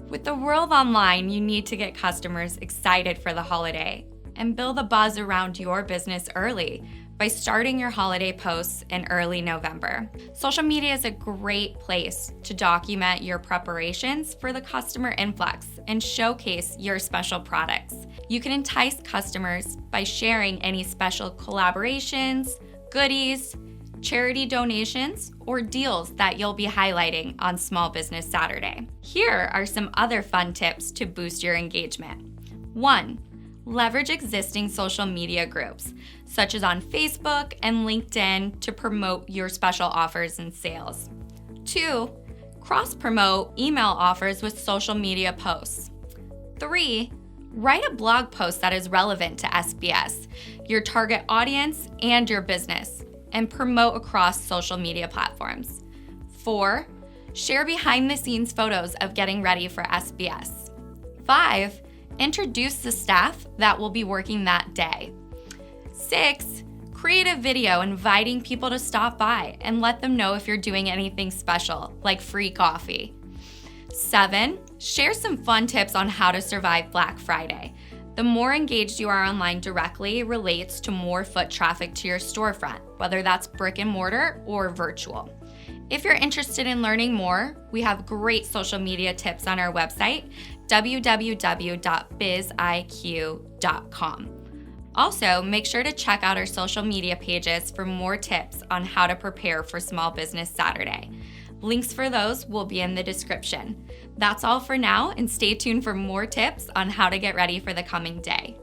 With the world online, you need to get customers excited for the holiday and build a buzz around your business early by starting your holiday posts in early November. Social media is a great place to document your preparations for the customer influx and showcase your special products. You can entice customers by sharing any special collaborations, goodies, charity donations, or deals that you'll be highlighting on Small Business Saturday. Here are some other fun tips to boost your engagement. 1. Leverage existing social media groups, such as on Facebook and LinkedIn, to promote your special offers and sales. 2. Cross-promote email offers with social media posts. 3. Write a blog post that is relevant to SBS, your target audience, and your business, and promote across social media platforms. 4. Share behind-the-scenes photos of getting ready for SBS. 5. Introduce the staff that will be working that day. 6. Create a video inviting people to stop by and let them know if you're doing anything special, like free coffee. 7. Share some fun tips on how to survive Black Friday. The more engaged you are online directly relates to more foot traffic to your storefront, whether that's brick and mortar or virtual. If you're interested in learning more, we have great social media tips on our website, www.biziq.com. Also, make sure to check out our social media pages for more tips on how to prepare for Small Business Saturday. Links for those will be in the description. That's all for now, and stay tuned for more tips on how to get ready for the coming day.